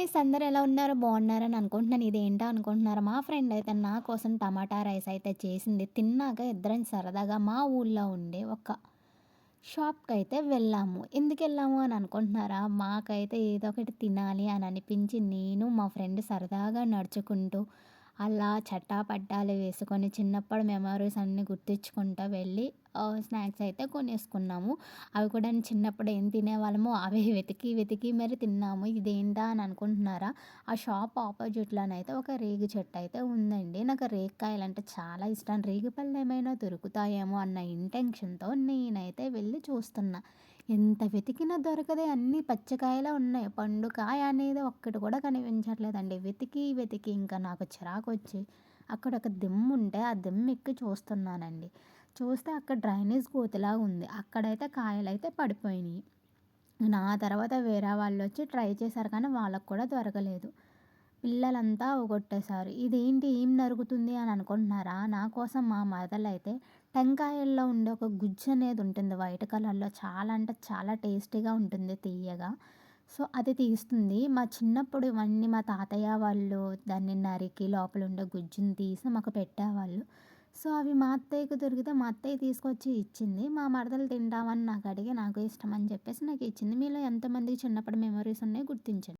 Guys అందరూ ఎలా ఉన్నారు? బాగున్నారని అనుకుంటున్నాను. ఇదేంటా అనుకుంటున్నారా? మా ఫ్రెండ్ అయితే నా కోసం టమాటా రైస్ అయితే చేసింది. తిన్నాక ఇద్దరం సరదాగా మా ఊళ్ళో ఉండే ఒక షాప్‌కైతే వెళ్ళాము. ఎందుకెళ్ళాము అని అనుకుంటున్నారా? మాకైతే ఏదో ఒకటి తినాలి అని అనిపించి నేను, మా ఫ్రెండ్ సరదాగా నడుచుకుంటూ అలా చట్టాపట్టాలు వేసుకొని చిన్నప్పటి మెమోరీస్ అన్నీ గుర్తించుకుంటా వెళ్ళి స్నాక్స్ అయితే కొనేసుకున్నాము. అవి కూడా చిన్నప్పుడు ఏం తినేవాళ్ళమో అవే వెతికి, వెతికి మరి తిన్నాము. ఇదేంటా అని అనుకుంటున్నారా? ఆ షాప్ అపోజిట్‌లోనైతే ఒక రేగి చెట్టయితే ఉందండి. నాకు రేగికాయలంటే చాలా ఇష్టం. రేగిపళ్ళేమైనా దొరుకుతాయేమో అన్న ఇంటెన్షన్‌తో నేనైతే వెళ్ళి చూస్తున్నా. ఎంత వెతికినా దొరకదే అన్నీ పచ్చికాయలే ఉన్నాయి. పండు కాయ అనేది ఒక్కటి కూడా కనిపించట్లేదండి. వెతికి, వెతికి ఇంకా నాకు చిరాకొచ్చి అక్కడొక దిమ్ముంటే ఆ దిమ్మెక్కి చూస్తున్నానండి. చూస్తే అక్కడ డ్రైనేజ్ గోతిలాగా ఉంది. అక్కడైతే కాయలైతే పడిపోయినియి. నా తర్వాత వేరే వాళ్ళొచ్చి ట్రై చేశారు కానీ వాళ్ళకి కూడా దొరకలేదు. పిల్లలంతా అవగొట్టేశారు. ఇదేంటి ఏం నరుగుతుంది అని అనుకుంటున్నారా? నా కోసం మా మరదలైతే టెంకాయల్లో ఉండే ఒక గుజ్జనేది ఉంటుంది వైట్ కలర్‌లో చాలా అంటే చాలా టేస్టీగా ఉంటుంది తియ్యగా. సో, అది తీస్తుంది. మా చిన్నప్పుడు ఇవన్నీ మా తాతయ్య వాళ్ళు దాన్ని నరికి లోపలుండే గుజ్జుని తీసి మాకు పెట్టేవాళ్ళు. సో, అవి మా అత్తయ్యకి దొరికితే మా అత్తయ్య తీసుకొచ్చి ఇచ్చింది. మా మరదలు తింటావని నాకు అడిగి నాకు ఇష్టమని చెప్పేసి నాకిచ్చింది. మీలో ఎంతమందికి చిన్నప్పటి మెమోరీస్ ఉన్నాయో గుర్తించండి.